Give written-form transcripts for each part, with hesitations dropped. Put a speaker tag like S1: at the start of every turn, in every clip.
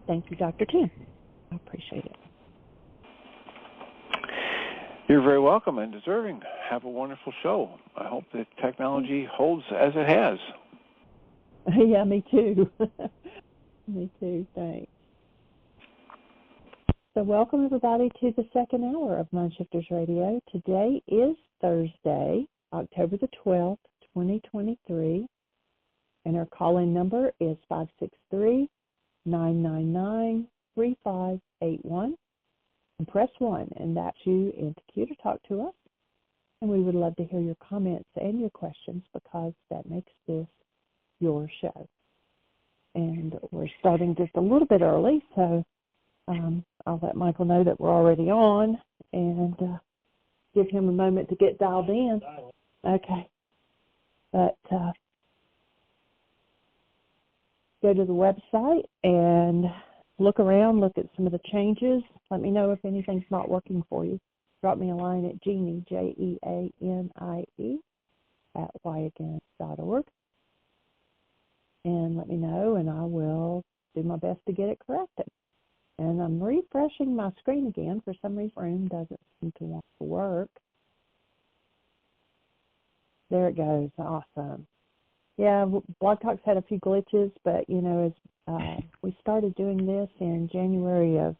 S1: Thank you, Dr. Tim. I appreciate it.
S2: You're very welcome and deserving. Have a wonderful show. I hope that technology holds as it has.
S1: Yeah, me too. Me too, thanks. So welcome, everybody, to the second hour of Mindshifters Radio. Today is Thursday, October the 12th, 2023, and our call-in number is 563-999-3581. And press 1, and that's you in the queue to talk to us. And we would love to hear your comments and your questions because that makes this your show. And we're starting just a little bit early, so I'll let Michael know that we're already on and give him a moment to get dialed in. Okay. But go to the website and look around, look at some of the changes. Let me know if anything's not working for you. Drop me a line at Jeanie, Jeanie, @yagain.org. And let me know, and I will do my best to get it corrected. And I'm refreshing my screen again. For some reason, Room doesn't seem to want to work. There it goes. Awesome. Yeah, Blog Talk's had a few glitches, but, you know, as we started doing this in January of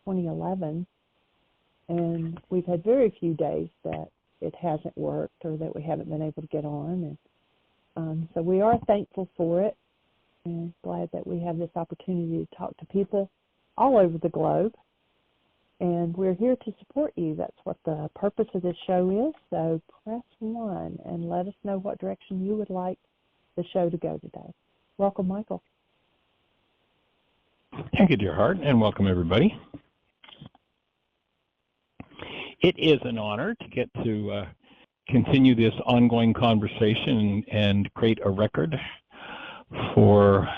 S1: 2011, and we've had very few days that it hasn't worked or that we haven't been able to get on. And so we are thankful for it and glad that we have this opportunity to talk to people all over the globe. And we're here to support you. That's what the purpose of this show is. So press 1 and let us know what direction you would like the show to go today. Welcome, Michael.
S3: Thank you, dear heart, and welcome, everybody. It is an honor to get to continue this ongoing conversation and create a record for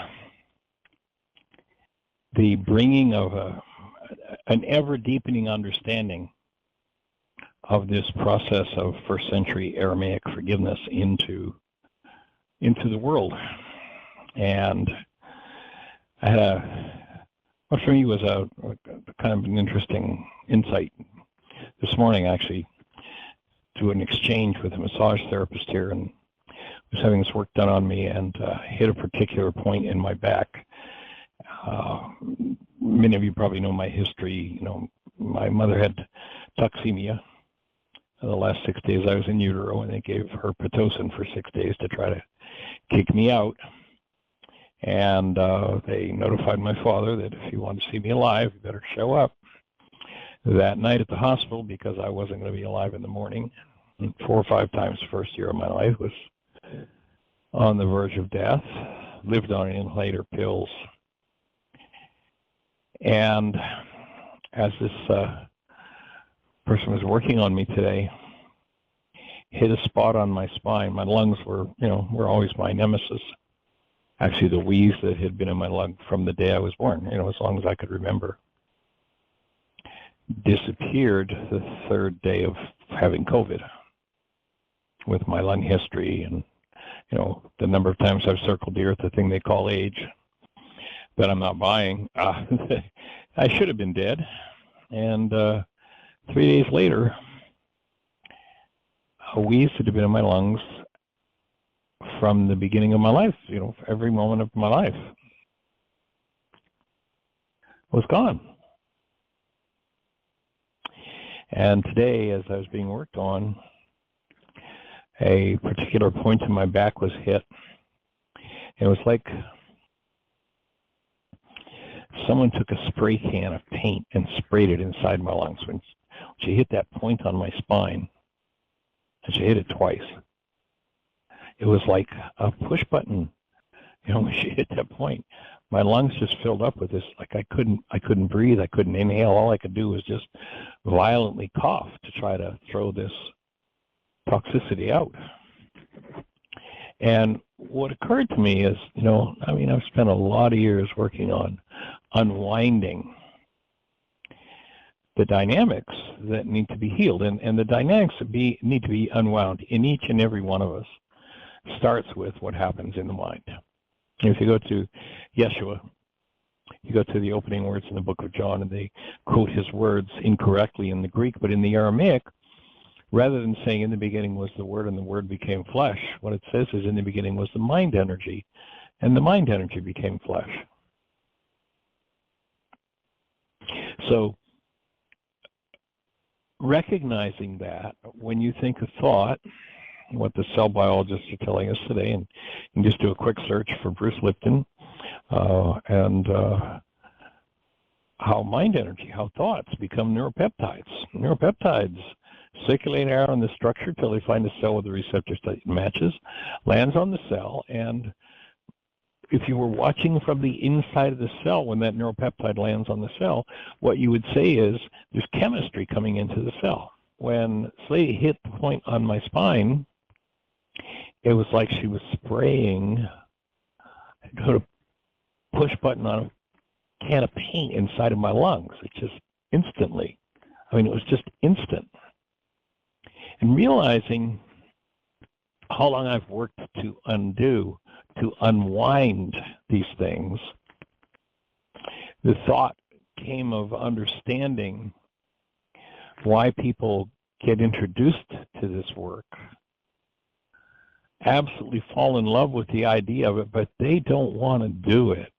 S3: the bringing of an ever-deepening understanding of this process of first-century Aramaic forgiveness into the world. And I had what for me was a kind of an interesting insight this morning, actually, to an exchange with a massage therapist here, and was having this work done on me and hit a particular point in my back. Many of you probably know my history. You know, my mother had toxemia. The last 6 days I was in utero, and they gave her pitocin for 6 days to try to kick me out. And they notified my father that if he wanted to see me alive, he better show up that night at the hospital because I wasn't going to be alive in the morning. And 4 or 5 times the first year of my life was on the verge of death, lived on inhaler pills. And as this person was working on me today, hit a spot on my spine. My lungs were always my nemesis. Actually, the wheeze that had been in my lung from the day I was born, as long as I could remember, disappeared the 3rd day of having COVID with my lung history and, the number of times I've circled the earth, the thing they call age, that I'm not buying. I should have been dead. And 3 days later, a wheeze that had been in my lungs from the beginning of my life, every moment of my life, was gone. And today, as I was being worked on, a particular point in my back was hit. It was like someone took a spray can of paint and sprayed it inside my lungs. When she hit that point on my spine, and she hit it twice, it was like a push button. When she hit that point, my lungs just filled up with this, like I couldn't breathe, I couldn't inhale. All I could do was just violently cough to try to throw this toxicity out. And what occurred to me is, I've spent a lot of years working on unwinding the dynamics that need to be healed. And the dynamics that need to be unwound in each and every one of us starts with what happens in the mind. If you go to Yeshua, You go to the opening words in the book of John, and they quote his words incorrectly in the Greek, but in the Aramaic, rather than saying in the beginning was the Word and the Word became flesh, what it says is in the beginning was the mind energy, and the mind energy became flesh. So recognizing that when you think of thought, what the cell biologists are telling us today, and you can just do a quick search for Bruce Lipton, and how mind energy, how thoughts become neuropeptides. Neuropeptides circulate around the structure till they find a cell with a receptor site matches, lands on the cell, and if you were watching from the inside of the cell when that neuropeptide lands on the cell, what you would say is there's chemistry coming into the cell. When Slady hit the point on my spine, it was like she was spraying, put a push button on a can of paint inside of my lungs. It just instantly, I mean, it was just instant. And realizing how long I've worked to unwind these things, the thought came of understanding why people get introduced to this work, absolutely fall in love with the idea of it, but they don't want to do it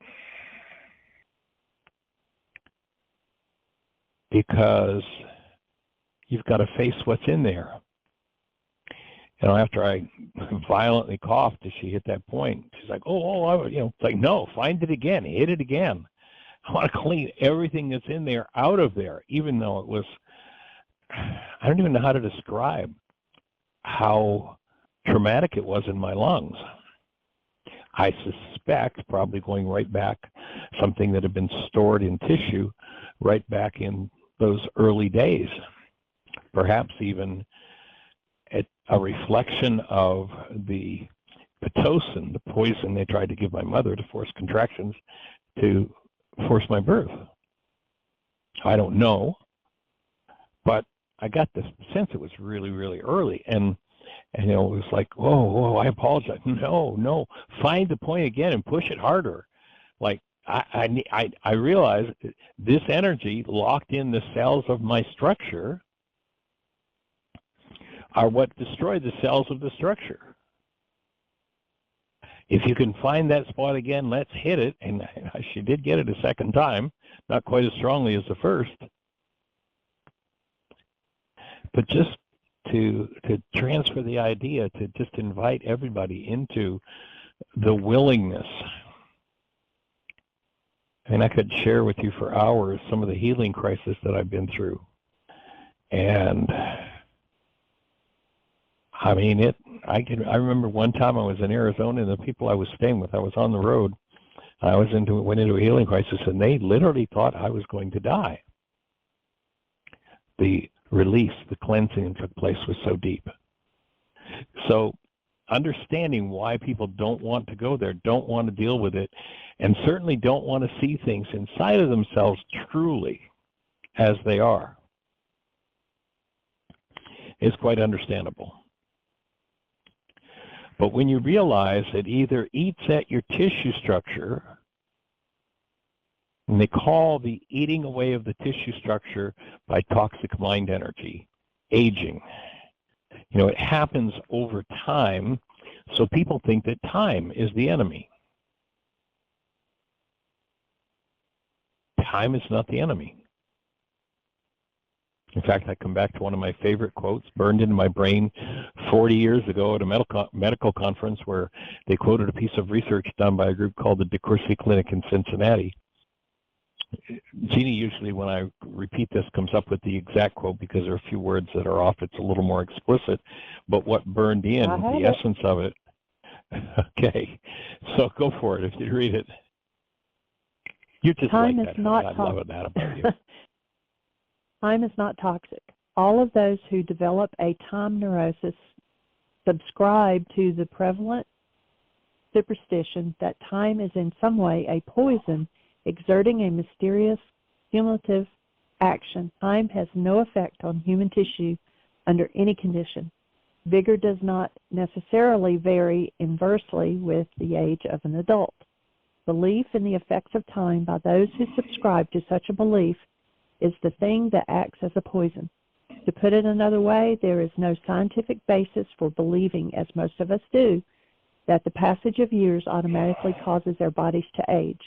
S3: because you've got to face what's in there. You know, after I violently coughed as she hit that point, she's like, it's like, no, find it again, hit it again. I want to clean everything that's in there out of there, even though it was, I don't even know how to describe how traumatic it was in my lungs. I suspect probably going right back, something that had been stored in tissue right back in those early days, perhaps even a reflection of the pitocin, the poison they tried to give my mother to force contractions to force my birth. I don't know, but I got the sense it was really, really early, and it was like, whoa, I apologize. No, find the point again and push it harder. Like I realized this energy locked in the cells of my structure are what destroyed the cells of the structure. If you can find that spot again, let's hit it. And she did get it a second time, not quite as strongly as the first. But just to transfer the idea, to just invite everybody into the willingness. And I could share with you for hours some of the healing crises that I've been through. And I mean, I remember one time I was in Arizona, and the people I was staying with, I was on the road. I went into a healing crisis, and they literally thought I was going to die. The release, the cleansing that took place was so deep. So understanding why people don't want to go there, don't want to deal with it, and certainly don't want to see things inside of themselves truly as they are is quite understandable. But when you realize it either eats at your tissue structure, and they call the eating away of the tissue structure by toxic mind energy, aging. It happens over time, so people think that time is the enemy. Time is not the enemy. In fact, I come back to one of my favorite quotes, burned into my brain 40 years ago at a medical conference where they quoted a piece of research done by a group called the DeCourcy Clinic in Cincinnati. Jeanie usually, when I repeat this, comes up with the exact quote because there are a few words that are off. It's a little more explicit. But what burned in, the essence of it. Okay, so go for it if you read it. You just
S1: Time
S3: like
S1: is
S3: that.
S1: not
S3: I love that about you.
S1: Time is not toxic. All of those who develop a time neurosis subscribe to the prevalent superstition that time is in some way a poison exerting a mysterious cumulative action. Time has no effect on human tissue under any condition. Vigor does not necessarily vary inversely with the age of an adult. Belief in the effects of time by those who subscribe to such a belief is the thing that acts as a poison. To put it another way, there is no scientific basis for believing, as most of us do, that the passage of years automatically causes our bodies to age,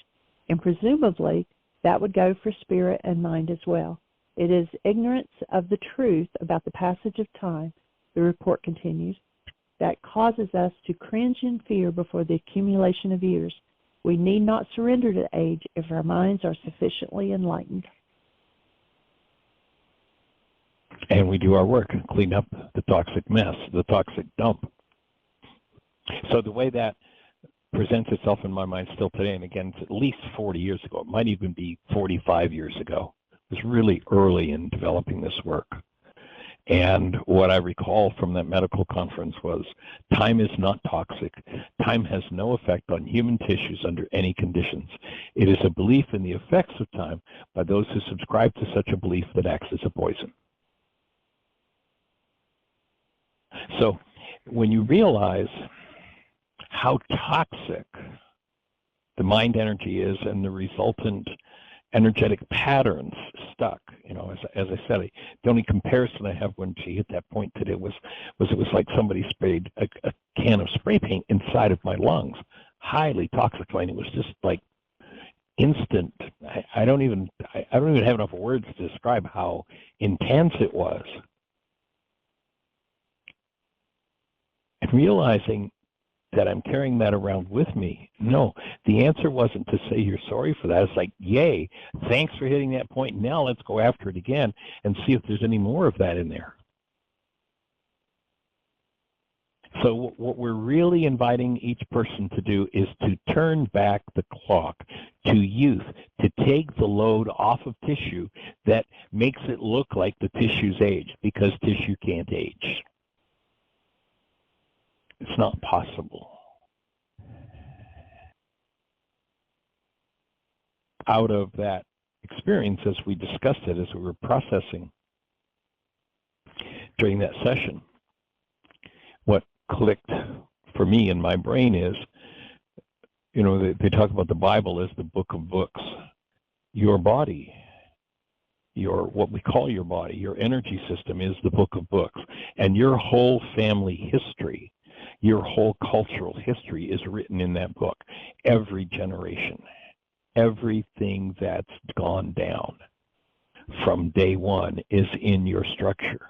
S1: and presumably that would go for spirit and mind as well. It is ignorance of the truth about the passage of time, the report continues, that causes us to cringe in fear before the accumulation of years. We need not surrender to age if our minds are sufficiently enlightened.
S3: And we do our work, clean up the toxic mess, the toxic dump. So the way that presents itself in my mind still today, and again, it's at least 40 years ago, it might even be 45 years ago. It was really early in developing this work. And what I recall from that medical conference was, time is not toxic. Time has no effect on human tissues under any conditions. It is a belief in the effects of time by those who subscribe to such a belief that acts as a poison. So when you realize how toxic the mind energy is and the resultant energetic patterns stuck, you know, as I said, the only comparison I have when she hit that point today was it was like somebody sprayed a can of spray paint inside of my lungs, highly toxic. I mean, it was just like instant. I don't even have enough words to describe how intense it was. And realizing that I'm carrying that around with me. No, the answer wasn't to say you're sorry for that. It's like, yay, thanks for hitting that point. Now let's go after it again and see if there's any more of that in there. So what we're really inviting each person to do is to turn back the clock to youth, to take the load off of tissue that makes it look like the tissue's aged, because tissue can't age. It's not possible. Out of that experience, as we discussed it, as we were processing during that session, what clicked for me in my brain is, you know, they talk about the Bible as the book of books. Your body, what we call your body, your energy system is the book of books. And your whole family history, your whole cultural history is written in that book. Every generation, everything that's gone down from day one is in your structure.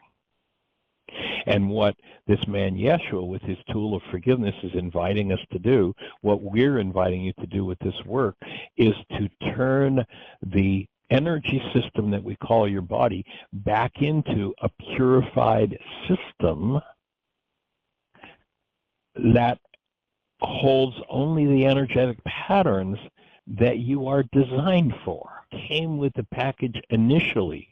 S3: And what this man Yeshua, with his tool of forgiveness, is inviting us to do, what we're inviting you to do with this work, is to turn the energy system that we call your body back into a purified system that holds only the energetic patterns that you are designed for, came with the package initially.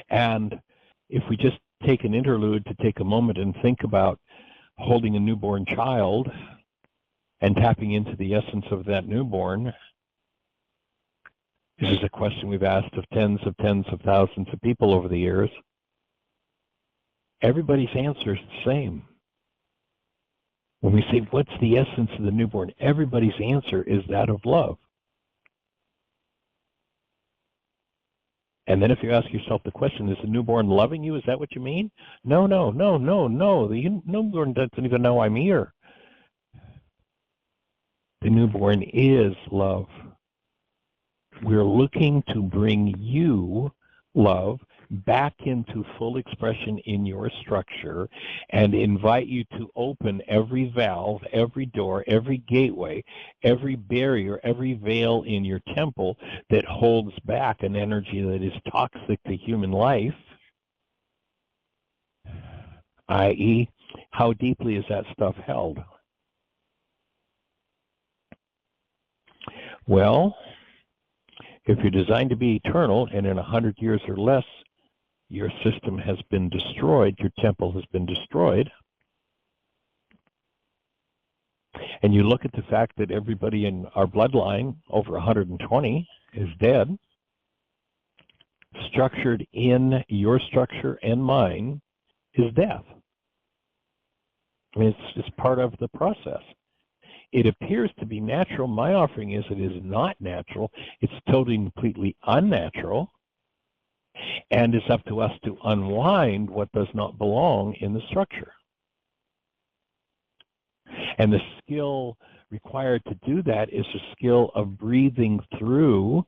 S3: And if we just take an interlude to take a moment and think about holding a newborn child and tapping into the essence of that newborn, this is a question we've asked of tens of thousands of people over the years. Everybody's answer is the same. When we say, what's the essence of the newborn? Everybody's answer is that of love. And then if you ask yourself the question, is the newborn loving you? Is that what you mean? No. The newborn doesn't even know I'm here. The newborn is love. We're looking to bring you, love, back into full expression in your structure and invite you to open every valve, every door, every gateway, every barrier, every veil in your temple that holds back an energy that is toxic to human life, i.e., how deeply is that stuff held? Well, if you're designed to be eternal and in 100 years or less, your system has been destroyed, your temple has been destroyed, and you look at the fact that everybody in our bloodline, over 120, is dead, structured in your structure and mine is death. I mean, it's part of the process. It appears to be natural. My offering is it is not natural. It's totally and completely unnatural. And it's up to us to unwind what does not belong in the structure. And the skill required to do that is the skill of breathing through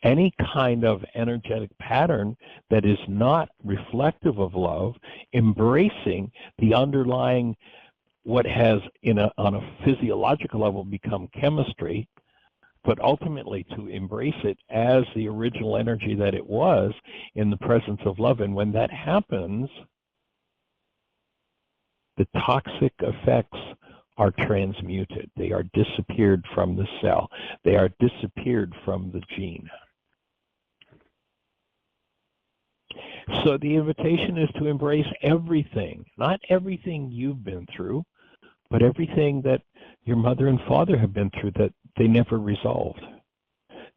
S3: any kind of energetic pattern that is not reflective of love, embracing the underlying, what has on a physiological level become chemistry, but ultimately to embrace it as the original energy that it was in the presence of love. And when that happens, the toxic effects are transmuted. They are disappeared from the cell. They are disappeared from the gene. So the invitation is to embrace everything, not everything you've been through, but everything that your mother and father have been through that they never resolved,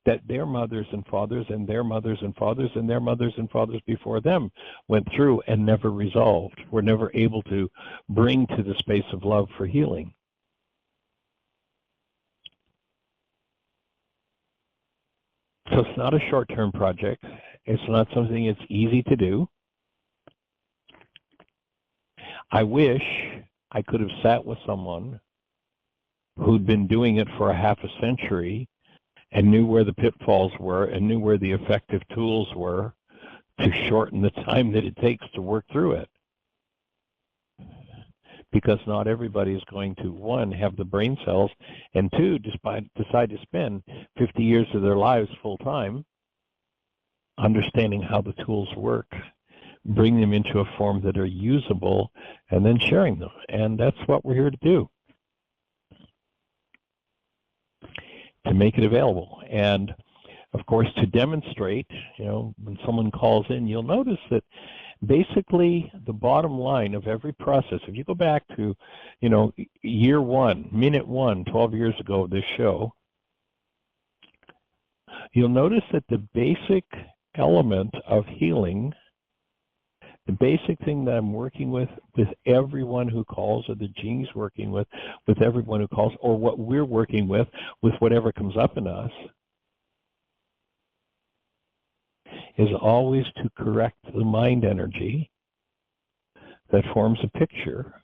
S3: that their mothers and fathers and their mothers and fathers and their mothers and fathers before them went through and never resolved, were never able to bring to the space of love for healing. So it's not a short-term project. It's not something that's easy to do. I wish I could have sat with someone who'd been doing it for a half a century and knew where the pitfalls were and knew where the effective tools were to shorten the time that it takes to work through it. Because not everybody is going to, one, have the brain cells, and two, decide to spend 50 years of their lives full-time understanding how the tools work, bring them into a form that are usable, and then sharing them. And that's what we're here to do, to make it available. And of course, to demonstrate, when someone calls in, you'll notice that basically the bottom line of every process, if you go back to, year one, minute one, 12 years ago of this show, you'll notice that the basic element of healing, the basic thing that I'm working with everyone who calls, or the Jeanie's working with everyone who calls, or what we're working with whatever comes up in us, is always to correct the mind energy that forms a picture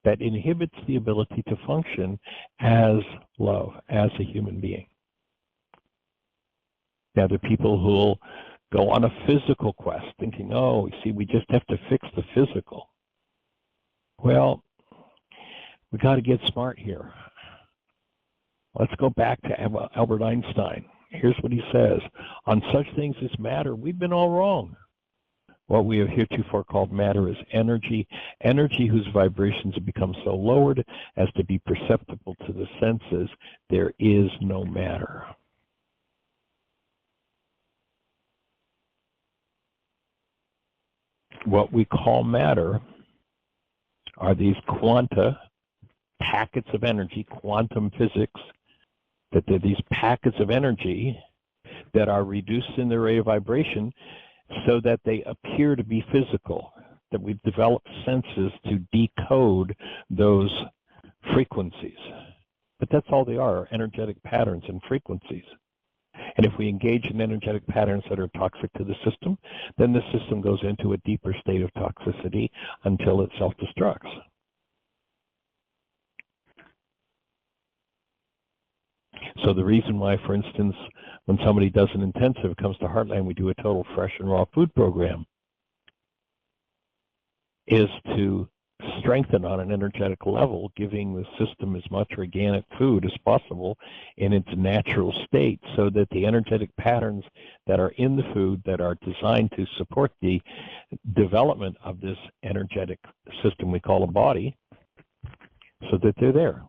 S3: that inhibits the ability to function as love, as a human being. Now, there are people who will go on a physical quest thinking, oh, see, we just have to fix the physical. Well, we got to get smart here. Let's go back to Albert Einstein. Here's what he says. On such things as matter, we've been all wrong. What we have heretofore called matter is energy, energy whose vibrations have become so lowered as to be perceptible to the senses. There is no matter. What we call matter are these quanta, packets of energy, quantum physics, that they're these packets of energy that are reduced in their rate of vibration so that they appear to be physical, that we've developed senses to decode those frequencies. But that's all they are, energetic patterns and frequencies. And if we engage in energetic patterns that are toxic to the system, then the system goes into a deeper state of toxicity until it self-destructs. So the reason why, for instance, when somebody does an intensive, comes to Heartland, we do a total fresh and raw food program, is to strengthen on an energetic level, giving the system as much organic food as possible in its natural state, so that the energetic patterns that are in the food that are designed to support the development of this energetic system we call a body, so that they're there.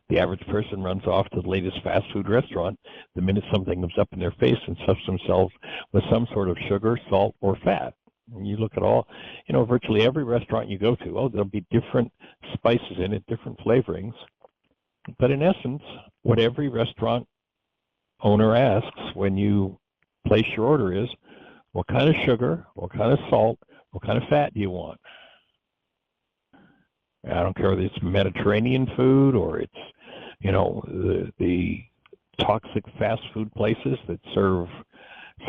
S3: The average person runs off to the latest fast food restaurant the minute something comes up in their face and stuffs themselves with some sort of sugar, salt, or fat. And you look at all, virtually every restaurant you go to, there'll be different spices in it, different flavorings. But in essence, what every restaurant owner asks when you place your order is, what kind of sugar, what kind of salt, What kind of fat do you want? I don't care whether it's Mediterranean food or it's, you know, the toxic fast food places that serve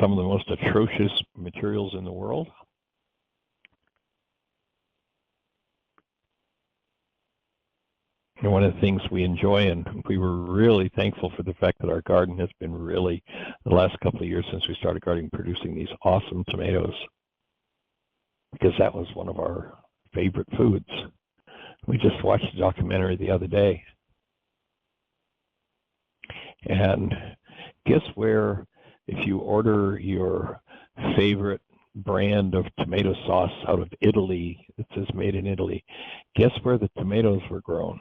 S3: some of the most atrocious materials in the world. And one of the things we enjoy, and we were really thankful for the fact that our garden has been really, the last couple of years since we started gardening, producing these awesome tomatoes, because that was one of our favorite foods. We just watched a documentary the other day. And guess where, if you order your favorite brand of tomato sauce out of Italy, it says made in Italy, guess where the tomatoes were grown?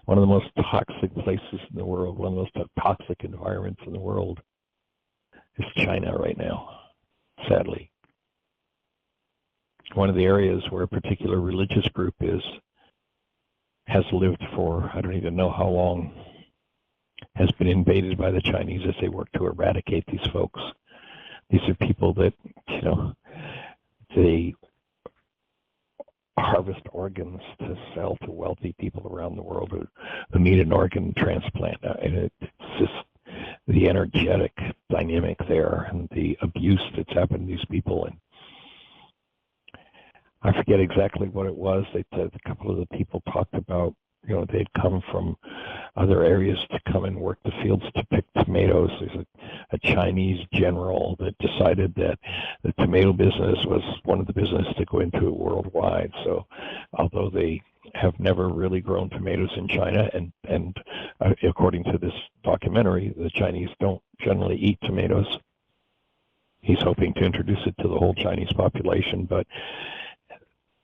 S3: One of the most toxic places in the world, one of the most toxic environments in the world is China right now, sadly. One of the areas where a particular religious group has lived for, I don't even know how long, has been invaded by the Chinese as they work to eradicate these folks. These are people that, you know, they harvest organs to sell to wealthy people around the world who need an organ transplant. And it's just the energetic dynamic there and the abuse that's happened to these people. And I forget exactly what it was. They said a couple of the people talked about, you know, they'd come from other areas to come and work the fields to pick tomatoes. There's a Chinese general that decided that the tomato business was one of the businesses to go into worldwide. So although they have never really grown tomatoes in China, and according to this documentary, the Chinese don't generally eat tomatoes. He's hoping to introduce it to the whole Chinese population, but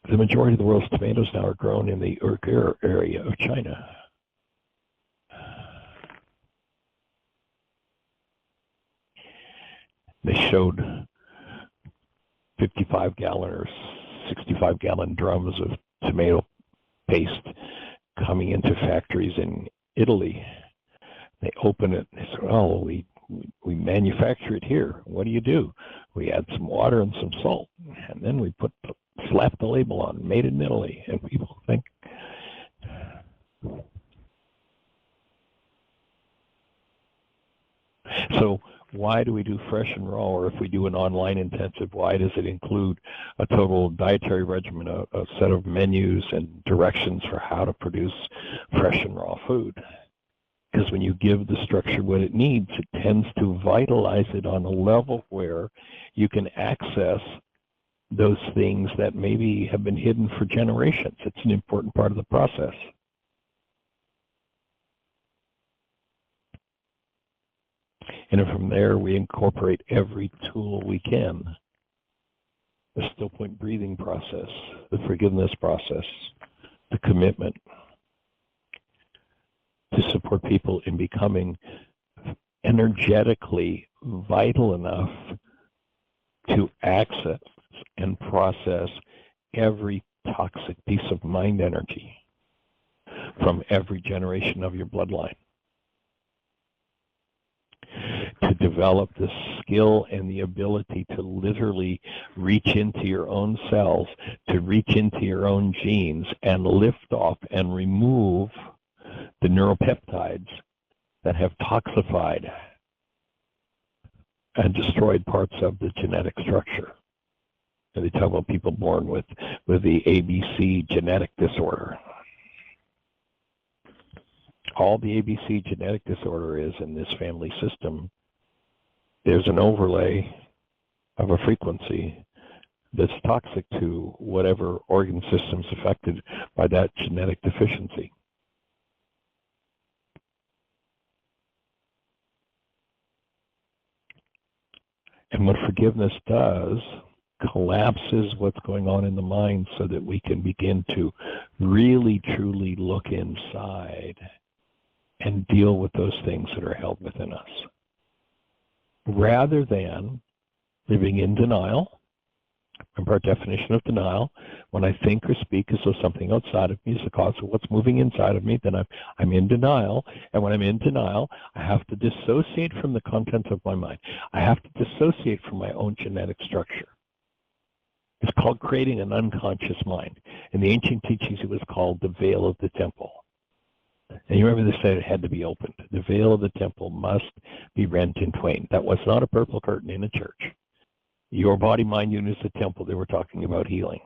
S3: the majority of the world's tomatoes now are grown in the Uyghur area of China. They showed 55-gallon or 65-gallon drums of tomato paste coming into factories in Italy. They open it and they say, oh, we manufacture it here. What do? We add some water and some salt, and then we slap the label on, made in Italy, and people think. So why do we do fresh and raw, or if we do an online intensive, why does it include a total dietary regimen, a set of menus and directions for how to produce fresh and raw food? Because when you give the structure what it needs, it tends to vitalize it on a level where you can access those things that maybe have been hidden for generations. It's an important part of the process. And from there, we incorporate every tool we can. The still point breathing process, the forgiveness process, the commitment to support people in becoming energetically vital enough to access and process every toxic piece of mind energy from every generation of your bloodline. To develop the skill and the ability to literally reach into your own cells, to reach into your own genes and lift off and remove the neuropeptides that have toxified and destroyed parts of the genetic structure. And they talk about people born with the ABC genetic disorder. All the ABC genetic disorder is in this family system, there's an overlay of a frequency that's toxic to whatever organ system's affected by that genetic deficiency. And what forgiveness does, collapses what's going on in the mind so that we can begin to really, truly look inside and deal with those things that are held within us, rather than living in denial, Remember our definition of denial. When I think or speak as though something outside of me is the cause of what's moving inside of me, then I'm in denial. And when I'm in denial, I have to dissociate from the content of my mind. I have to dissociate from my own genetic structure. It's called creating an unconscious mind. In the ancient teachings, it was called the veil of the temple. And you remember they said it had to be opened. The veil of the temple must be rent in twain. That was not a purple curtain in a church. Your body-mind unit is the temple. They were talking about healing.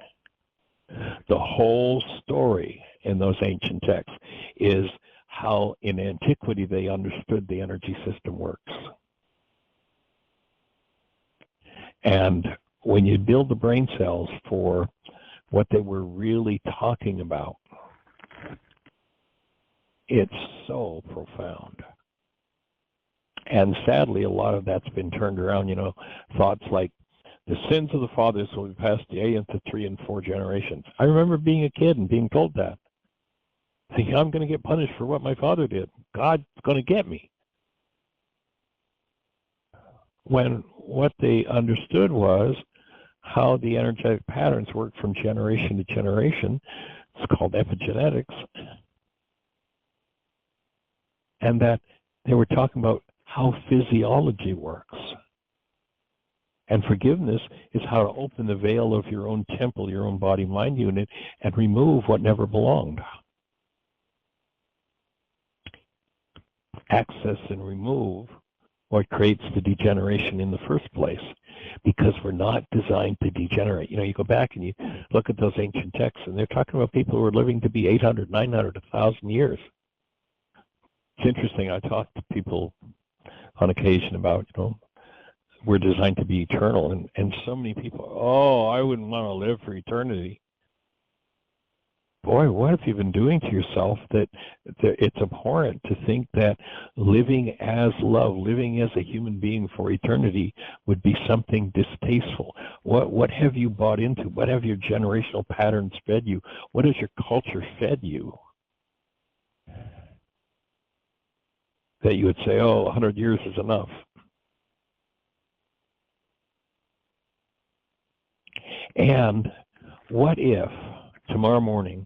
S3: The whole story in those ancient texts is how in antiquity they understood the energy system works. And when you build the brain cells for what they were really talking about, it's so profound. And sadly, a lot of that's been turned around, thoughts like, the sins of the fathers will be passed into 3 and 4 generations. I remember being a kid and being told that. Thinking, I'm going to get punished for what my father did. God's going to get me. When what they understood was how the energetic patterns work from generation to generation. It's called epigenetics. And that they were talking about how physiology works. And forgiveness is how to open the veil of your own temple, your own body-mind unit, and remove what never belonged. Access and remove what creates the degeneration in the first place, because we're not designed to degenerate. You go back and you look at those ancient texts, and they're talking about people who are living to be 800, 900, 1,000 years. It's interesting. I talk to people on occasion about, we're designed to be eternal, and so many people, I wouldn't want to live for eternity. Boy, what have you been doing to yourself that it's abhorrent to think that living as love, living as a human being for eternity would be something distasteful? What have you bought into? What have your generational patterns fed you? What has your culture fed you? That you would say, 100 years is enough. And what if tomorrow morning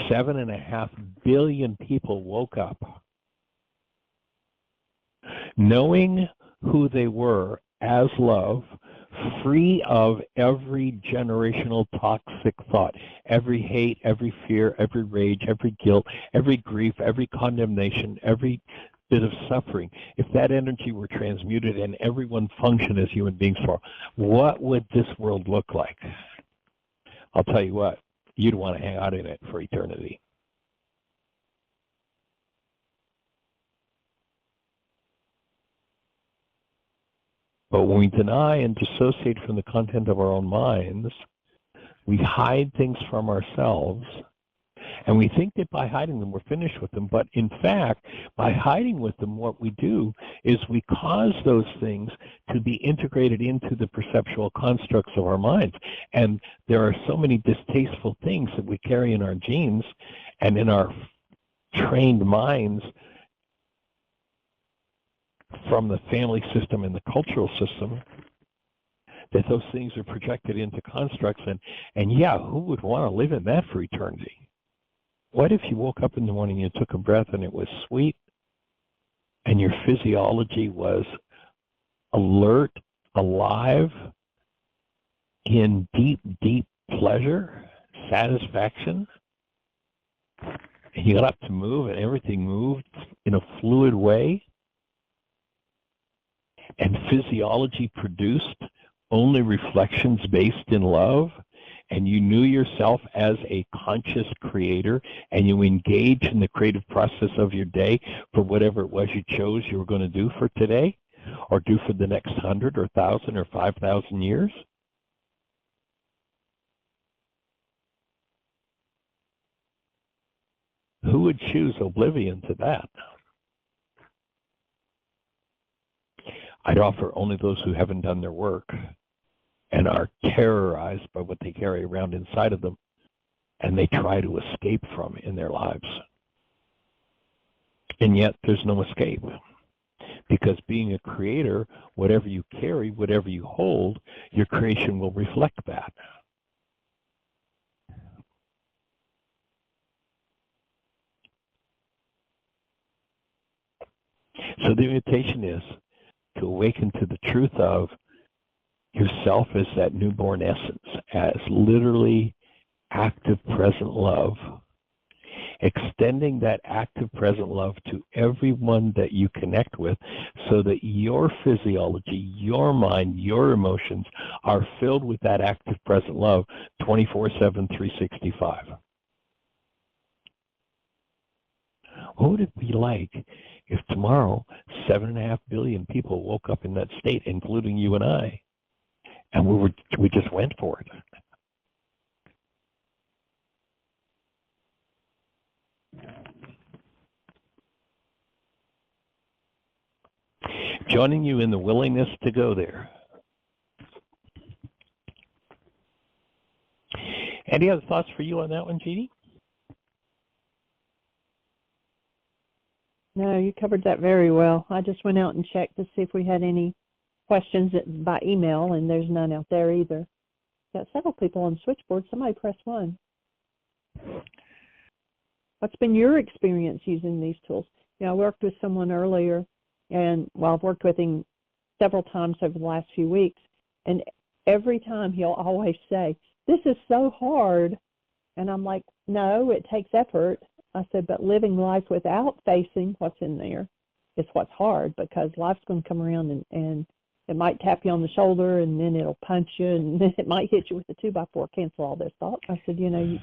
S3: 7.5 billion people woke up knowing who they were as love, free of every generational toxic thought, every hate, every fear, every rage, every guilt, every grief, every condemnation, every bit of suffering? If that energy were transmuted and everyone functioned as human beings for, what would this world look like? I'll tell you what, you'd want to hang out in it for eternity. But when we deny and dissociate from the content of our own minds, we hide things from ourselves, and we think that by hiding them, we're finished with them. But in fact, by hiding with them, what we do is we cause those things to be integrated into the perceptual constructs of our minds. And there are so many distasteful things that we carry in our genes and in our trained minds from the family system and the cultural system, that those things are projected into constructs. And yeah, who would want to live in that for eternity? What if you woke up in the morning and you took a breath and it was sweet and your physiology was alert, alive, in deep, deep pleasure, satisfaction, and you got up to move and everything moved in a fluid way, and physiology produced only reflections based in love, and you knew yourself as a conscious creator, and you engaged in the creative process of your day for whatever it was you chose you were going to do for today, or do for the next 100 or 1,000 or 5,000 years? Who would choose oblivion to that? I'd offer only those who haven't done their work and are terrorized by what they carry around inside of them, and they try to escape from in their lives. And yet there's no escape, Because being a creator, whatever you carry, whatever you hold, your creation will reflect that. So the invitation is to awaken to the truth of yourself as that newborn essence, as literally active present love, extending that active present love to everyone that you connect with so that your physiology, your mind, your emotions are filled with that active present love 24/7, 365. What would it be like if tomorrow 7.5 billion people woke up in that state, including you and I, and we just went for it? Joining you in the willingness to go there. Any other thoughts for you on that one, Jeanie?
S1: No, you covered that very well. I just went out and checked to see if we had any questions by email, and there's none out there either. Got several people on the switchboard. Somebody press 1. What's been your experience using these tools? You know, I worked with someone earlier, and I've worked with him several times over the last few weeks, and every time he'll always say, "This is so hard." And I'm like, no, it takes effort. I said, but living life without facing what's in there is what's hard, because life's going to come around and it might tap you on the shoulder, and then it'll punch you, and then it might hit you with a 2x4. Cancel all those thoughts. I said, you know,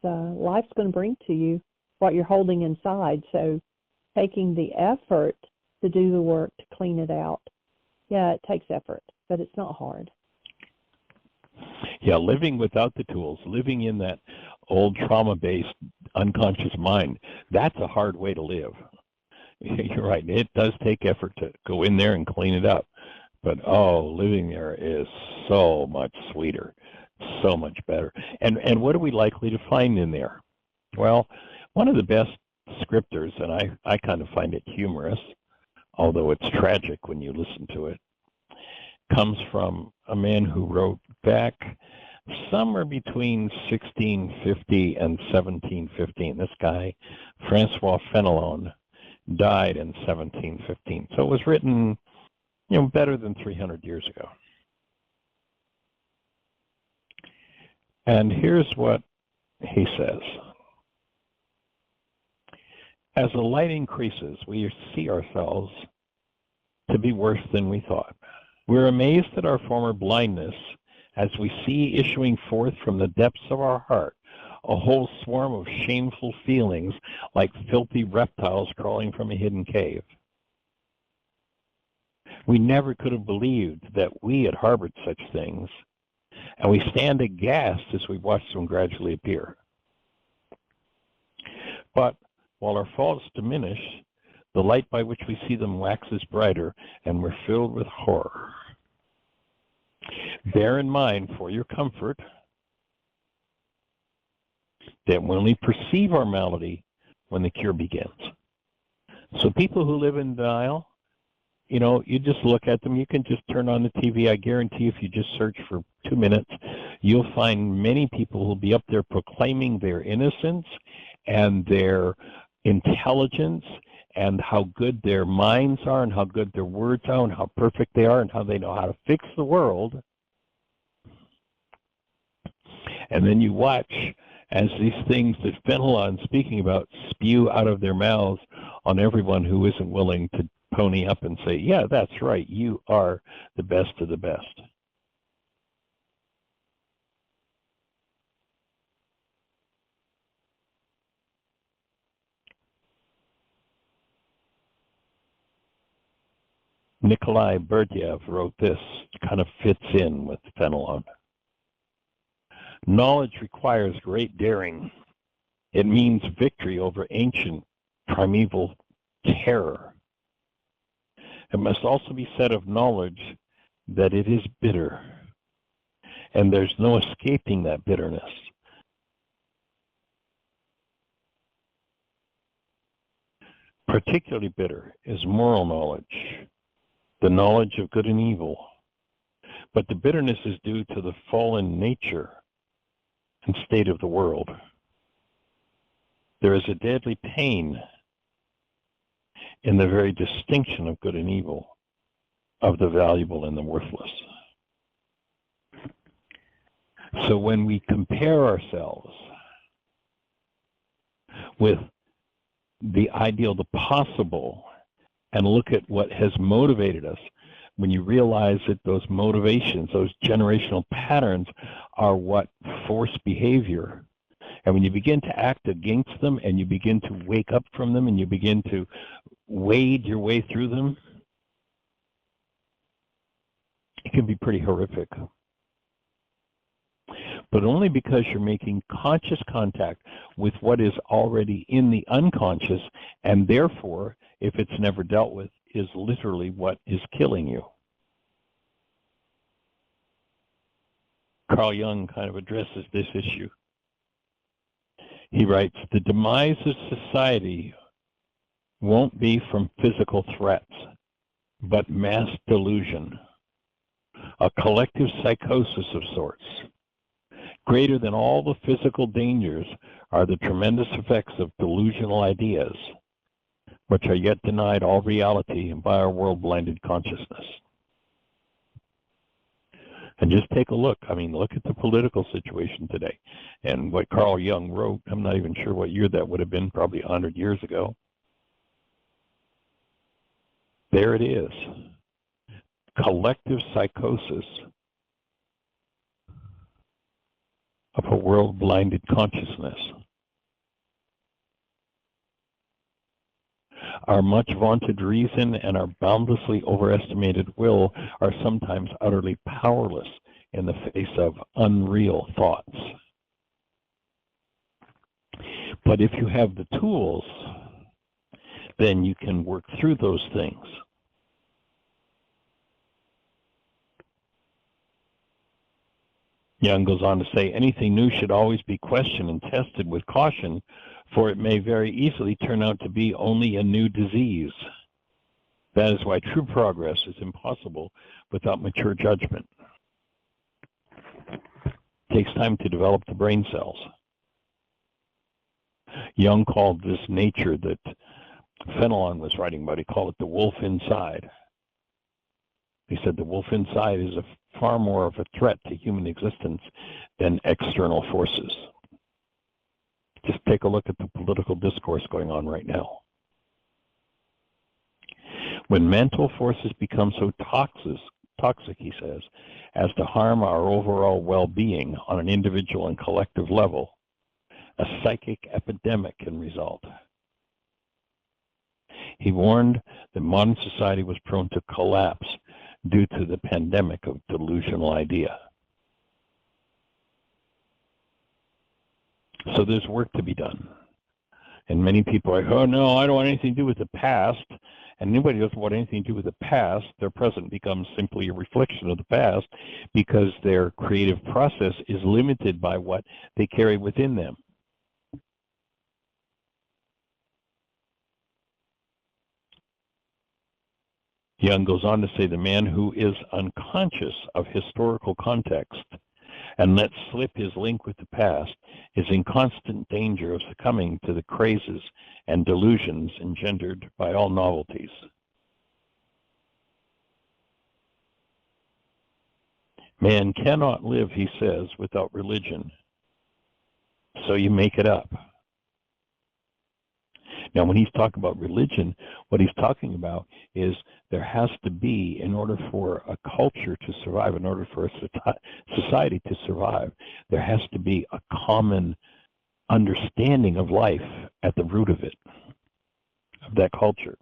S1: life's going to bring to you what you're holding inside. So taking the effort to do the work to clean it out, yeah, it takes effort, but it's not hard.
S3: Yeah, living without the tools, living in that old trauma-based unconscious mind, that's a hard way to live. You're right. It does take effort to go in there and clean it up. But, living there is so much sweeter, so much better. And what are we likely to find in there? Well, one of the best scripters, and I kind of find it humorous, although it's tragic when you listen to it, comes from a man who wrote back somewhere between 1650 and 1715. This guy, Francois Fenelon, died in 1715. So it was written, better than 300 years ago. And here's what he says. As the light increases, we see ourselves to be worse than we thought. We're amazed at our former blindness as we see issuing forth from the depths of our heart a whole swarm of shameful feelings like filthy reptiles crawling from a hidden cave. We never could have believed that we had harbored such things, and we stand aghast as we watch them gradually appear. But while our faults diminish, the light by which we see them waxes brighter, and we're filled with horror. Bear in mind, for your comfort, that when we perceive our malady, when the cure begins. So people who live in denial, you just look at them. You can just turn on the TV. I guarantee if you just search for 2 minutes, you'll find many people who'll be up there proclaiming their innocence and their intelligence and how good their minds are and how good their words are and how perfect they are and how they know how to fix the world. And then you watch as these things that Fenelon's speaking about spew out of their mouths on everyone who isn't willing to pony up and say, yeah, that's right, you are the best of the best. Nikolai Berdyaev wrote this, kind of fits in with Fenelon. Knowledge requires great daring. It means victory over ancient primeval terror. It must also be said of knowledge that it is bitter, and there's no escaping that bitterness. particularly bitter is moral knowledge, the knowledge of good and evil. But the bitterness is due to the fallen nature and state of the world. There is a deadly pain in the very distinction of good and evil, of the valuable and the worthless. So when we compare ourselves with the ideal, the possible, and look at what has motivated us, when you realize that those motivations, those generational patterns are what force behavior, and when you begin to act against them and you begin to wake up from them and you begin to wade your way through them, it can be pretty horrific. But only because you're making conscious contact with what is already in the unconscious, and therefore, if it's never dealt with, is literally what is killing you. Carl Jung kind of addresses this issue. He writes, the demise of society won't be from physical threats, but mass delusion, a collective psychosis of sorts. Greater than all the physical dangers are the tremendous effects of delusional ideas, which are yet denied all reality by our world-blinded consciousness. And just take a look. I mean, look at the political situation today. And what Carl Jung wrote, I'm not even sure what year that would have been, probably 100 years ago. There it is. Collective psychosis of a world-blinded consciousness. Our much vaunted reason and our boundlessly overestimated will are sometimes utterly powerless in the face of unreal thoughts. But if you have the tools, then you can work through those things. Jung goes on to say, anything new should always be questioned and tested with caution, for it may very easily turn out to be only a new disease. That is why true progress is impossible without mature judgment. It takes time to develop the brain cells. Jung called this nature that Fenelon was writing about, he called it the wolf inside. He said the wolf inside is far more of a threat to human existence than external forces. Just take a look at the political discourse going on right now. When mental forces become so toxic, he says, as to harm our overall well-being on an individual and collective level, a psychic epidemic can result. He warned that modern society was prone to collapse due to the pandemic of delusional idea. So there's work to be done. And many people are like, oh no, I don't want anything to do with the past. And anybody who doesn't want anything to do with the past, their present becomes simply a reflection of the past because their creative process is limited by what they carry within them. Jung goes on to say the man who is unconscious of historical context and lets slip his link with the past is in constant danger of succumbing to the crazes and delusions engendered by all novelties. Man cannot live, he says, without religion, so you make it up. Now, when he's talking about religion, what he's talking about is there has to be, in order for a culture to survive, in order for a society to survive, there has to be a common understanding of life at the root of it, of that culture.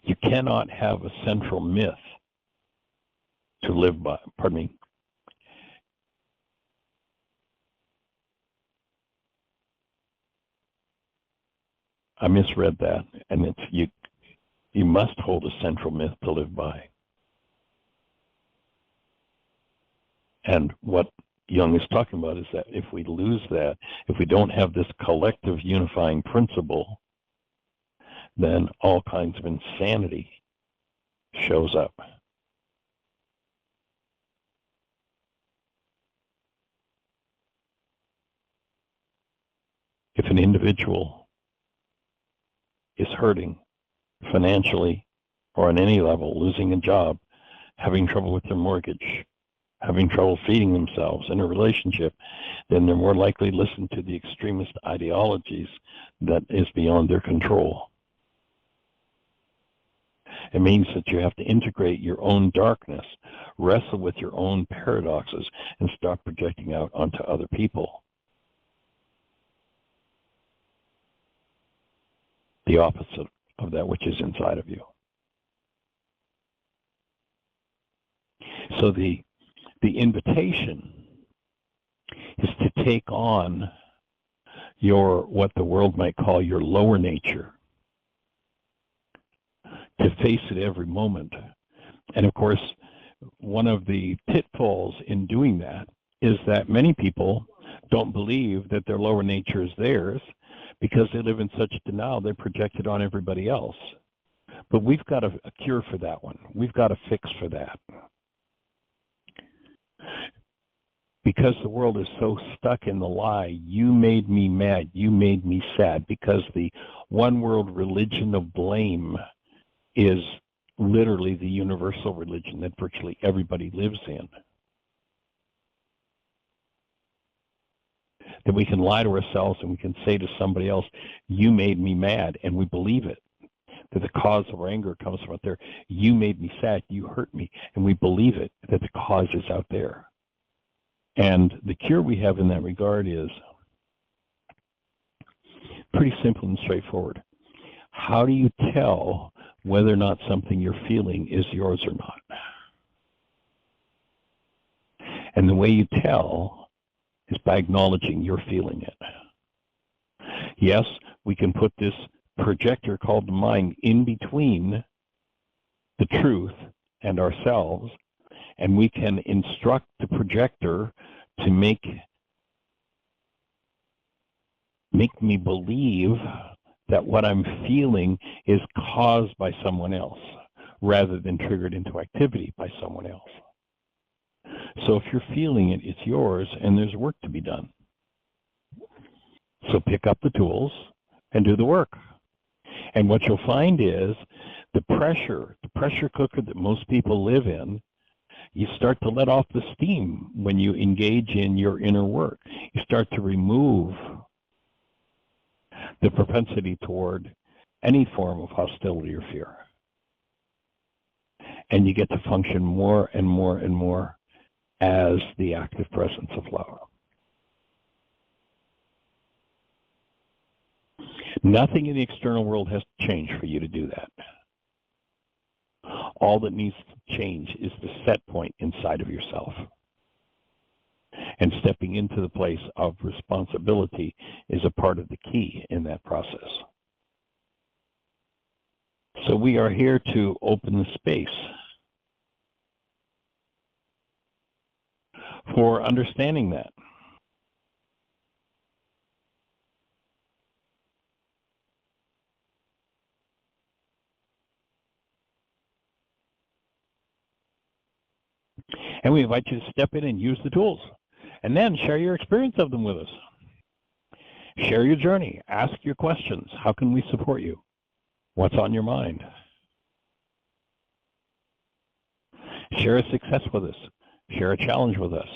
S3: You cannot have a central myth to live by. Pardon me. I misread that, and it's you must hold a central myth to live by. And what Jung is talking about is that if we lose that, if we don't have this collective unifying principle, then all kinds of insanity shows up. If an individual is hurting financially or on any level, losing a job, having trouble with their mortgage, having trouble feeding themselves in a relationship, then they're more likely to listen to the extremist ideologies that is beyond their control. It means that you have to integrate your own darkness, wrestle with your own paradoxes, and stop projecting out onto other people the opposite of that which is inside of you. So the invitation is to take on your, what the world might call your lower nature, to face it every moment. And of course, one of the pitfalls in doing that is that many people don't believe that their lower nature is theirs because they live in such denial they project it on everybody else. But we've got a cure for that one. We've got a fix for that. Because the world is so stuck in the lie, you made me mad, you made me sad, because the one world religion of blame is literally the universal religion that virtually everybody lives in. That we can lie to ourselves and we can say to somebody else, you made me mad, and we believe it. That the cause of our anger comes from out there. You made me sad, you hurt me, and we believe it, that the cause is out there. And the cure we have in that regard is pretty simple and straightforward. How do you tell whether or not something you're feeling is yours or not? And the way you tell is by acknowledging you're feeling it. Yes, we can put this projector called the mind in between the truth and ourselves, and we can instruct the projector to make me believe that what I'm feeling is caused by someone else rather than triggered into activity by someone else. So if you're feeling it, it's yours, and there's work to be done. So pick up the tools and do the work. And what you'll find is the pressure cooker that most people live in, you start to let off the steam when you engage in your inner work. You start to remove the propensity toward any form of hostility or fear. And you get to function more and more and more as the active presence of love. Nothing in the external world has to change for you to do that. All that needs to change is the set point inside of yourself. And stepping into the place of responsibility is a part of the key in that process. So we are here to open the space for understanding that. And we invite you to step in and use the tools, and then share your experience of them with us. Share your journey. Ask your questions. How can we support you? What's on your mind? Share a success with us. Share a challenge with us.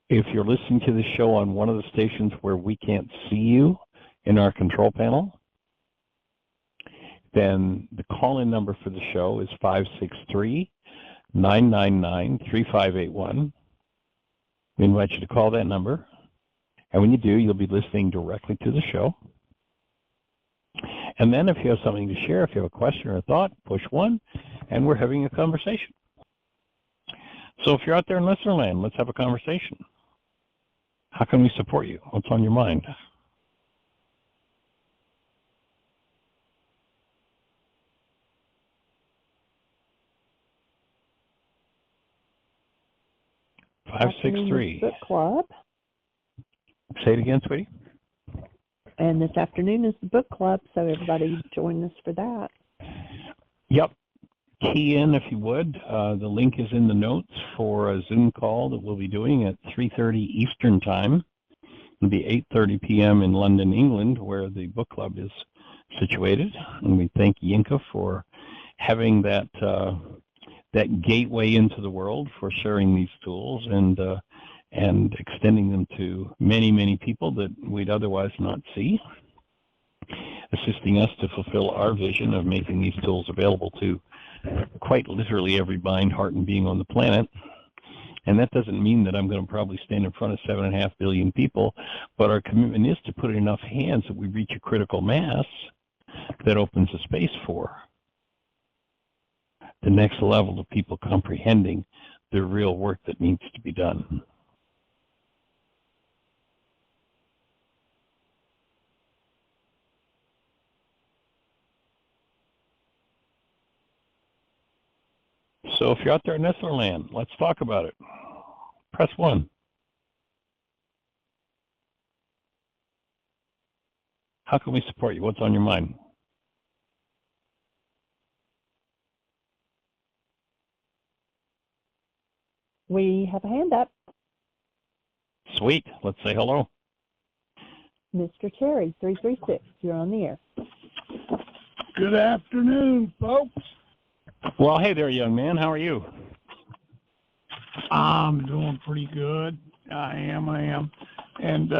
S3: If you're listening to the show on one of the stations where we can't see you in our control panel, then the call-in number for the show is 563-999-3581. We invite you to call that number. And when you do, you'll be listening directly to the show. And then if you have something to share, if you have a question or a thought, push 1, and we're having a conversation. So if you're out there in listener land, let's have a conversation. How can we support you? What's on your mind?
S1: afternoon is
S3: 563.
S1: book club.
S3: Say it again, sweetie.
S1: And this afternoon is the book club, so everybody join us for that.
S3: Yep. Key in if you would. The link is in the notes for a Zoom call that we'll be doing at 3:30 Eastern Time. It'll be 8:30 p.m. in London, England, where the book club is situated. And we thank Yinka for having that that gateway into the world, for sharing these tools and extending them to many, many people that we'd otherwise not see, assisting us to fulfill our vision of making these tools available to quite literally every mind, heart, and being on the planet. And that doesn't mean that I'm going to probably stand in front of 7.5 billion people, but our commitment is to put it in enough hands that we reach a critical mass that opens a space for the next level of people comprehending the real work that needs to be done. So if you're out there in Nestler land, let's talk about it. Press 1. How can we support you? What's on your mind?
S1: We have a hand up.
S3: Sweet. Let's say hello.
S1: Mr. Cherry, 336, you're on the air.
S4: Good afternoon, folks.
S3: Well, hey there, young man. How are you?
S4: I'm doing pretty good. I am. And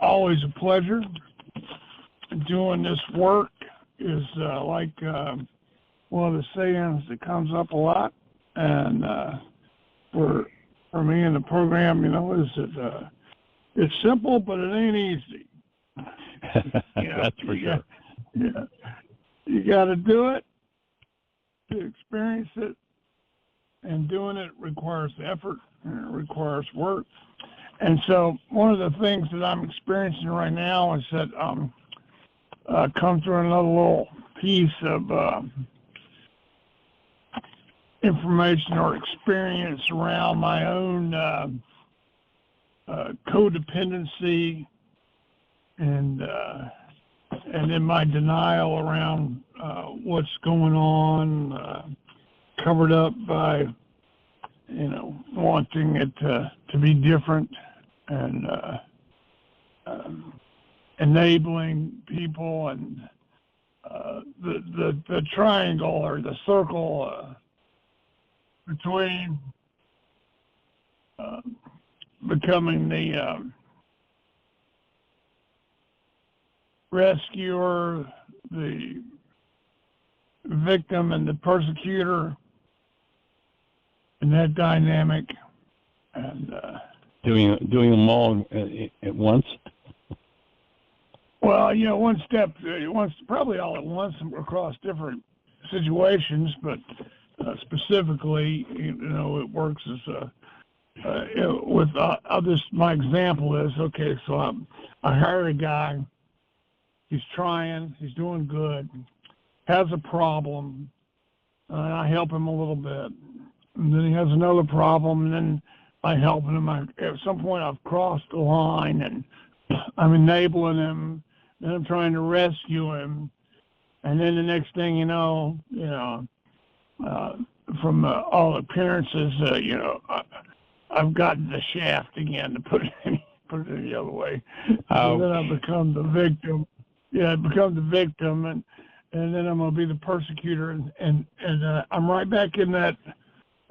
S4: always a pleasure. Doing this work is like one of the sayings that comes up a lot. And for me in the program, is that it's simple, but it ain't easy.
S3: That's for sure.
S4: Yeah. You got to do it to experience it, and doing it requires effort and it requires work. And so one of the things that I'm experiencing right now is that come through another little piece of information or experience around my own codependency and then my denial around what's going on, covered up by, wanting it to be different and enabling people and the triangle or the circle between becoming the rescuer, the victim, and the persecutor, and that dynamic, and
S3: doing them all at once.
S4: Well, one step, probably all at once across different situations, but specifically, it works as my example is, okay, so I hired a guy. He's trying, he's doing good, has a problem, and I help him a little bit. And then he has another problem, and then by helping him, at some point I've crossed the line, and I'm enabling him, then I'm trying to rescue him, and then the next thing you know, from all appearances, I've gotten the shaft again, to put it the other way. And then I become the victim. Yeah, I become the victim, and then I'm going to be the persecutor, and I'm right back in that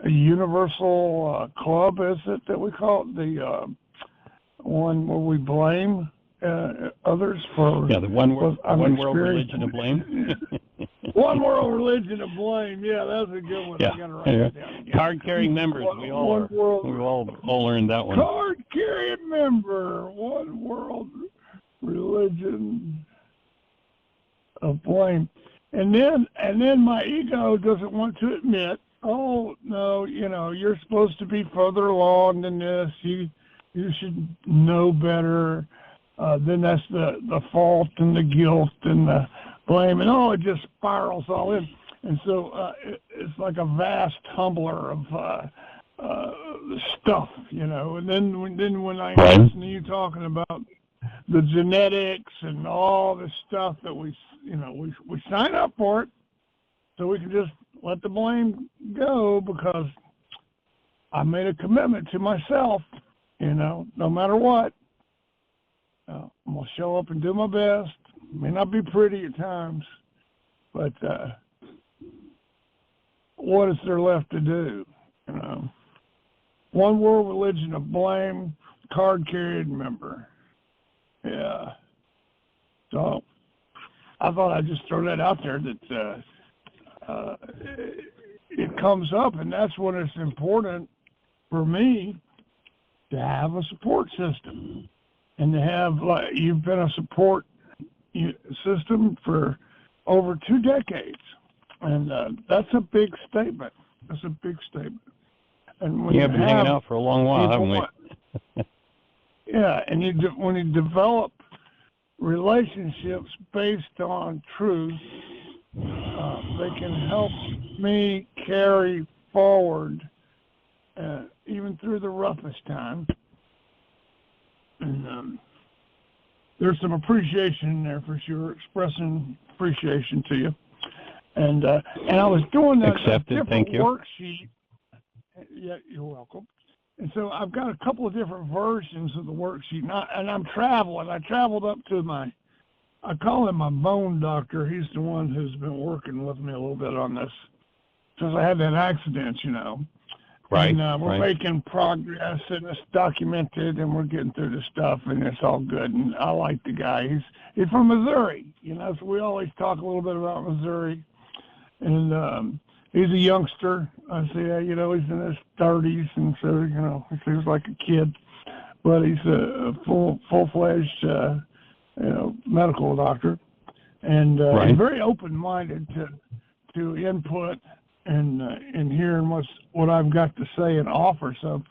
S4: universal club, is it, that we call it, the one where we blame others for...
S3: Yeah, the one world religion of blame.
S4: One world religion of blame. Yeah, that's a good one.
S3: Yeah.
S4: I got to write that down again.
S3: Card-carrying members. We all learned that one.
S4: Card-carrying member. One world religion of blame. And then my ego doesn't want to admit, oh no, you're supposed to be further along than this. You should know better. Then that's the fault and the guilt and the blame, and it just spirals all in. And so it's like a vast tumbler of stuff, you know. And then when I
S3: Right.
S4: listen to you talking about the genetics and all this stuff that we sign up for it, so we can just let the blame go, because I made a commitment to myself, you know, no matter what. I'm going to show up and do my best. It may not be pretty at times, but what is there left to do, you know? One world religion of blame, card-carried member. Yeah. So I thought I'd just throw that out there, that it comes up, and that's when it's important for me to have a support system, and to have, like, you've been a support system for over 2 decades, and that's a big statement. That's a big statement. And when
S3: I've been hanging out for a long while, haven't we?
S4: Yeah, and when you develop relationships based on truth, they can help me carry forward even through the roughest time. And there's some appreciation in there for sure, expressing appreciation to you. And I was doing a different worksheet. Yeah, you're welcome. And so I've got a couple of different versions of the worksheet, and I'm traveling. I traveled up to I call him my bone doctor. He's the one who's been working with me a little bit on this since I had that accident, you know.
S3: Right.
S4: And we're making progress, and it's documented, and we're getting through the stuff, and it's all good. And I like the guy. He's from Missouri, you know, so we always talk a little bit about Missouri. And he's a youngster. I say, you know, he's in his 30s, and so, you know, he seems like a kid. But he's a full-fledged, you know, medical doctor, and he's very open-minded to input and hearing what I've got to say and offer. So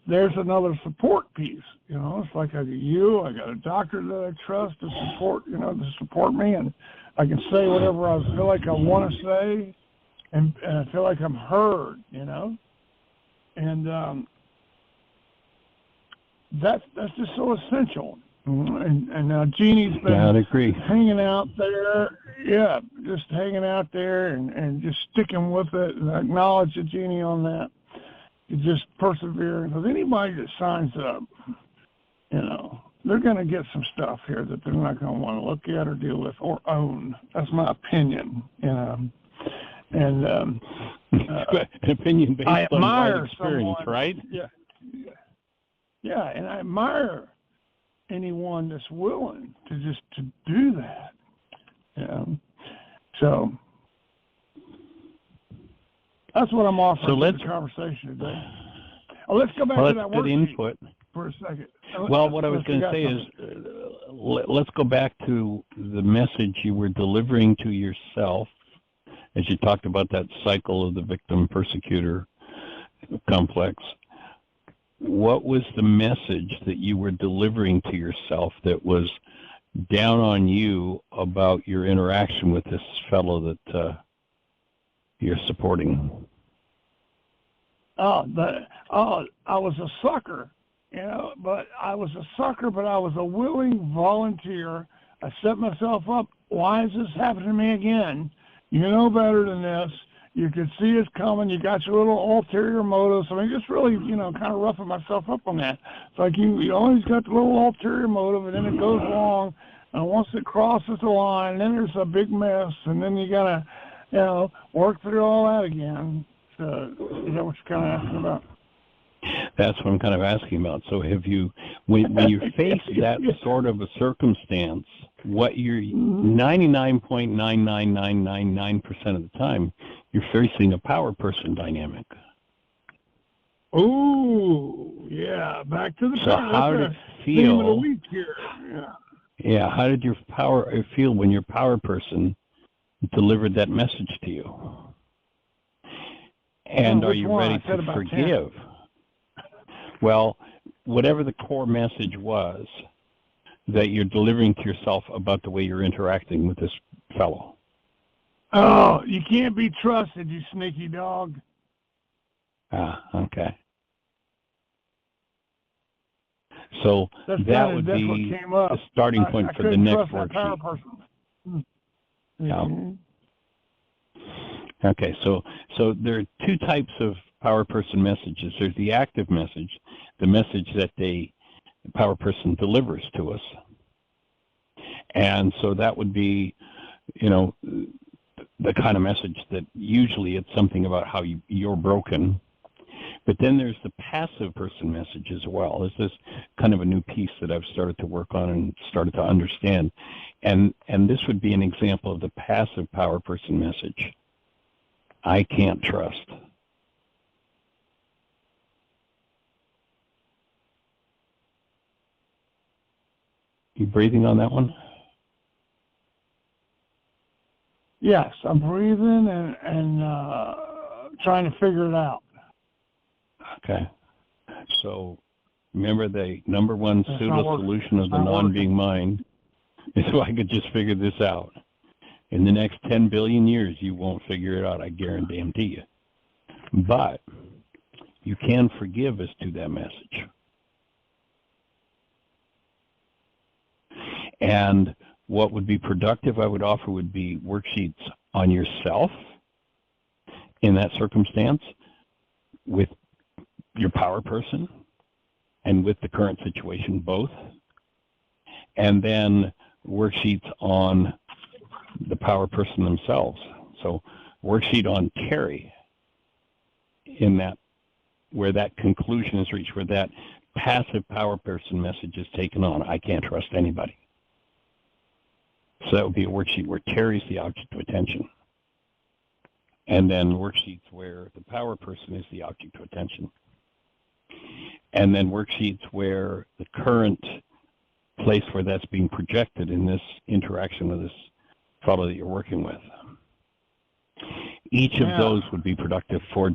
S4: there's another support piece. You know, it's like I got a doctor that I trust to support me, and I can say whatever I feel like I want to say, and I feel like I'm heard, you know. And that's just so essential. And now Jeannie's been hanging out there, just hanging out there and just sticking with it. And I acknowledge you, Jeannie, on that. You just persevere. Because anybody that signs up, you know, they're going to get some stuff here that they're not going to want to look at or deal with or own. That's my opinion, you know. And
S3: an opinion based on wide experience, right?
S4: Yeah, and I admire anyone that's willing to do that. You know? So that's what I'm offering in the conversation today. Let's go back to that worksheet
S3: input
S4: for a second.
S3: Well, what I was going to say is, let's go back to the message you were delivering to yourself as you talked about that cycle of the victim-persecutor complex. What was the message that you were delivering to yourself that was down on you about your interaction with this fellow that you're supporting?
S4: I was a sucker, you know, but I was a willing volunteer. I set myself up. Why is this happening to me again? You know better than this. You could see it's coming. You got your little ulterior motives. I mean, just really, you know, kind of roughing myself up on that. It's like you always got the little ulterior motive, and then it goes wrong. And once it crosses the line, then there's a big mess, and then you got to, you know, work through all that again. So is that what you're kind of asking about?
S3: That's what I'm kind of asking about. So have you, when you face that sort of a circumstance, what you're 99.99999% of the time, you're facing a power person dynamic.
S4: Oh, yeah. Back to the
S3: So how did it feel?
S4: Of the week here.
S3: Yeah. How did your power feel when your power person delivered that message to you? And are you ready to forgive? 10. Well, whatever the core message was that you're delivering to yourself about the way you're interacting with this fellow.
S4: Oh, you can't be trusted, you sneaky dog.
S3: Ah, okay. So
S4: that's
S3: that would
S4: what
S3: be
S4: came up.
S3: the starting point for the next
S4: trust that power
S3: worksheet.
S4: person.
S3: Yeah. Okay, so there are two types of power person messages. There's the active message, the message that the power person delivers to us. And so that would be, you know, the kind of message that usually it's something about how you're broken. But then there's the passive person message as well. This is kind of a new piece that I've started to work on and started to understand. And this would be an example of the passive power person message. I can't trust. You breathing on that one?
S4: Yes, I'm breathing and trying to figure it out.
S3: Okay. So remember, the number one pseudo-solution of the non-being mind is so I could just figure this out. In the next 10 billion years, you won't figure it out, I guarantee you. But you can forgive as to that message. And what would be productive, I would offer, would be worksheets on yourself in that circumstance, with your power person and with the current situation, both. And then worksheets on the power person themselves. So worksheet on Terry, in that, where that conclusion is reached, where that passive power person message is taken on. I can't trust anybody. So that would be a worksheet where Terry's the object of attention. And then worksheets where the power person is the object of attention. And then worksheets where the current place where that's being projected in this interaction with this fellow that you're working with. Each of those would be productive for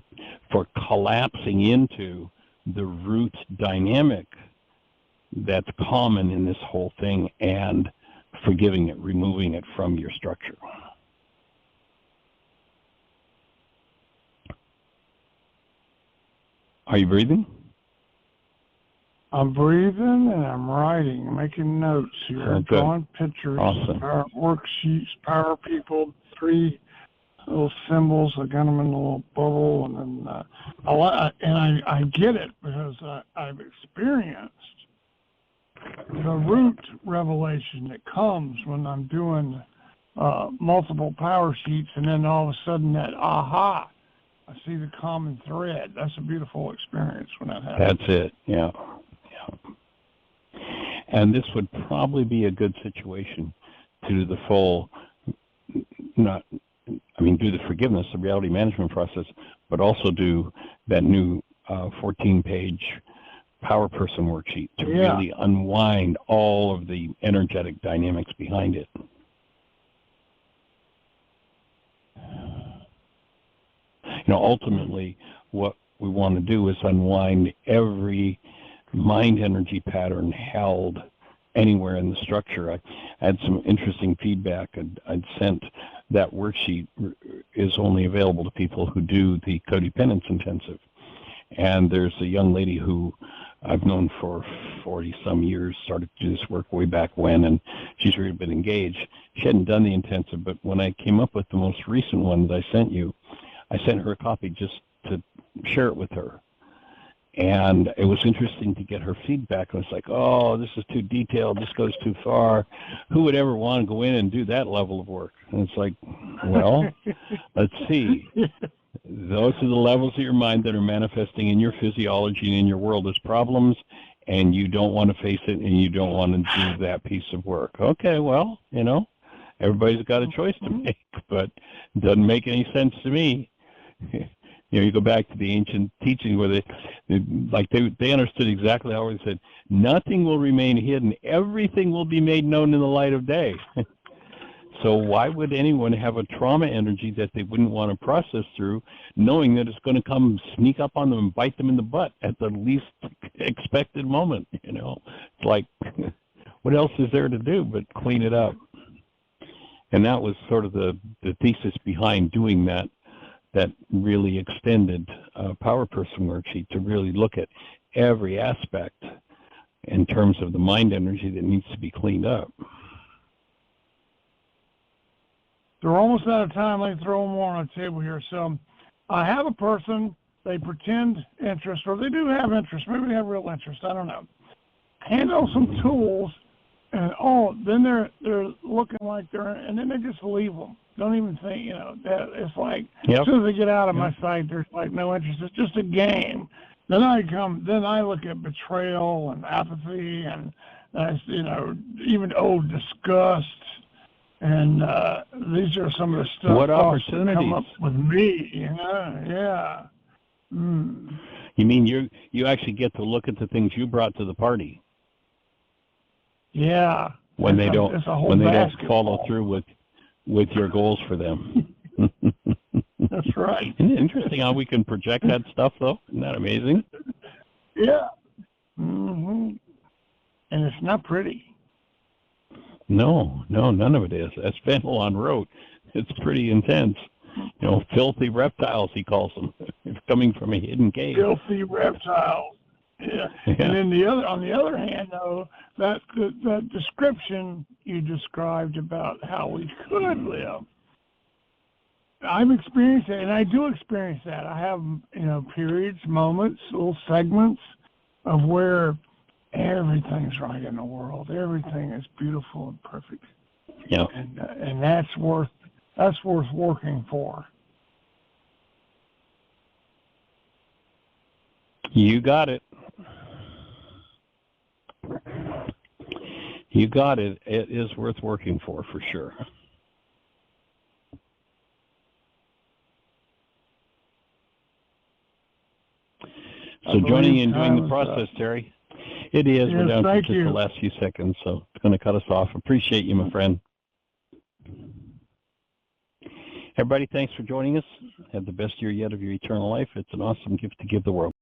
S3: collapsing into the root dynamic that's common in this whole thing and forgiving it, removing it from your structure. Are you breathing?
S4: I'm breathing and I'm writing, making notes here, drawing pictures, power worksheets, power people, 3 little symbols. I got them in a little bubble, and then I get it because I've experienced the root revelation that comes when I'm doing multiple power sheets, and then all of a sudden that aha, I see the common thread. That's a beautiful experience when that happens.
S3: That's it, yeah. And this would probably be a good situation to do the full, do the forgiveness, the reality management process, but also do that new 14-page power person worksheet to really unwind all of the energetic dynamics behind it. Ultimately, what we want to do is unwind every mind energy pattern held anywhere in the structure. I had some interesting feedback. I'd sent that worksheet is only available to people who do the codependence intensive. And there's a young lady who I've known for 40-some years, started to do this work way back when, and she's really been engaged. She hadn't done the intensive, but when I came up with the most recent one that I sent you, I sent her a copy just to share it with her. And it was interesting to get her feedback. I was like, oh, this is too detailed. This goes too far. Who would ever want to go in and do that level of work? And it's like, well, let's see. Those are the levels of your mind that are manifesting in your physiology and in your world as problems, and you don't want to face it, and you don't want to do that piece of work. Okay, well, everybody's got a choice to make, but it doesn't make any sense to me. You go back to the ancient teaching where they understood exactly how they said, nothing will remain hidden. Everything will be made known in the light of day. So why would anyone have a trauma energy that they wouldn't want to process through, knowing that it's going to come sneak up on them and bite them in the butt at the least expected moment? It's like, what else is there to do but clean it up? And that was sort of the thesis behind doing that really extended power person worksheet, to really look at every aspect in terms of the mind energy that needs to be cleaned up.
S4: They're almost out of time. Let me throw one more on the table here. So I have a person, they pretend interest, or they do have interest. Maybe they have real interest. I don't know. Hand out some tools, and then they're looking like and then they just leave them. Don't even think, that it's like, as soon as they get out of my sight, there's like no interest. It's just a game. Then I look at betrayal and apathy and, even disgust. And these are some of the stuff
S3: what
S4: that
S3: opportunities
S4: come up with me, yeah. Mm.
S3: You mean you actually get to look at the things you brought to the party?
S4: Yeah.
S3: When they don't follow through with your goals for them.
S4: That's right.
S3: Isn't it interesting how we can project that stuff, though? Isn't that amazing?
S4: Yeah. Mm-hmm. And it's not pretty.
S3: No, none of it is. As Fenelon wrote, it's pretty intense. Filthy reptiles, he calls them, coming from a hidden cave.
S4: Filthy reptiles. Yeah. And then on the other hand, though, that description you described about how we could live, I've experienced it, and I do experience that. I have, periods, moments, little segments of where everything's right in the world. Everything is beautiful and perfect.
S3: Yeah.
S4: And that's worth working for.
S3: You got it. You got it. It is worth working for sure. So joining in doing the process, Terry. It is.
S4: Yes,
S3: we're down to just
S4: you.
S3: the last few seconds, so it's going to cut us off. Appreciate you, my friend. Everybody, thanks for joining us. Have the best year yet of your eternal life. It's an awesome gift to give the world.